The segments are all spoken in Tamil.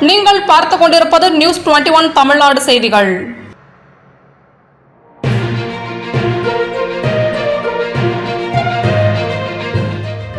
நீங்கள் பார்த்துக் கொண்டிருப்பது நியூஸ் 21 தமிழ்நாடு செய்திகள்.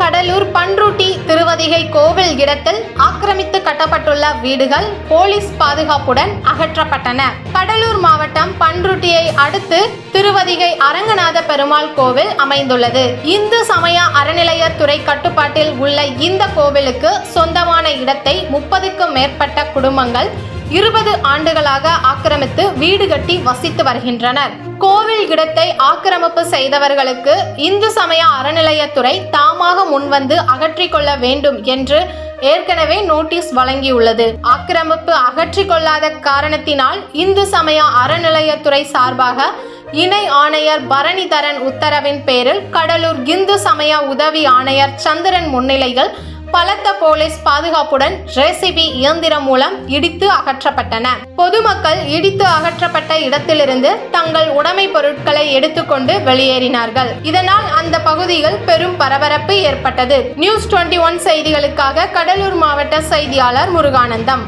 கடலூர் பண்ருட்டி திருவதிகை கோவில் இடத்தில் ஆக்கிரமித்து கட்டப்பட்டுள்ள வீடுகள் போலீஸ் பாதுகாப்புடன் அகற்றப்பட்டன. கடலூர் மாவட்டம் பண்ருட்டியை அடுத்து திருவதிகை அரங்கநாத பெருமாள் கோவில் அமைந்துள்ளது. இந்து சமய அறநிலையத்துறை கட்டுப்பாட்டில் உள்ள இந்த கோவிலுக்கு சொந்தமான இடத்தை 30க்கும் மேற்பட்ட குடும்பங்கள் 20 ஆண்டுகளாக ஆக்கிரமித்து வீடு கட்டி வசித்து வருகின்றனர். கோவில் இடத்தை ஆக்கிரமிப்பு செய்தவர்களுக்கு இந்து சமய அறநிலையத்துறை தாமாக முன்வந்து அகற்றிக் கொள்ள வேண்டும் என்று ஏற்கனவே நோட்டீஸ் வழங்கியுள்ளது. ஆக்கிரமிப்பு அகற்றிக் கொள்ளாத காரணத்தினால் இந்து சமய அறநிலையத்துறை சார்பாக இணை ஆணையர் பரணிதரன் உத்தரவின் பேரில் கடலூர் இந்து சமய உதவி ஆணையர் சந்திரன் முன்னிலையில் பலத்த போலீஸ் பாதுகாப்புடன் ஜேசிபி இயந்திரம் மூலம் இடித்து அகற்றப்பட்டன. பொதுமக்கள் இடித்து அகற்றப்பட்ட இடத்திலிருந்து தங்கள் உடைமை பொருட்களை எடுத்துக்கொண்டு வெளியேறினார்கள். இதனால் அந்த பகுதியில் பெரும் பரபரப்பு ஏற்பட்டது. நியூஸ் 21 செய்திகளுக்காக கடலூர் மாவட்ட செய்தியாளர் முருகானந்தம்.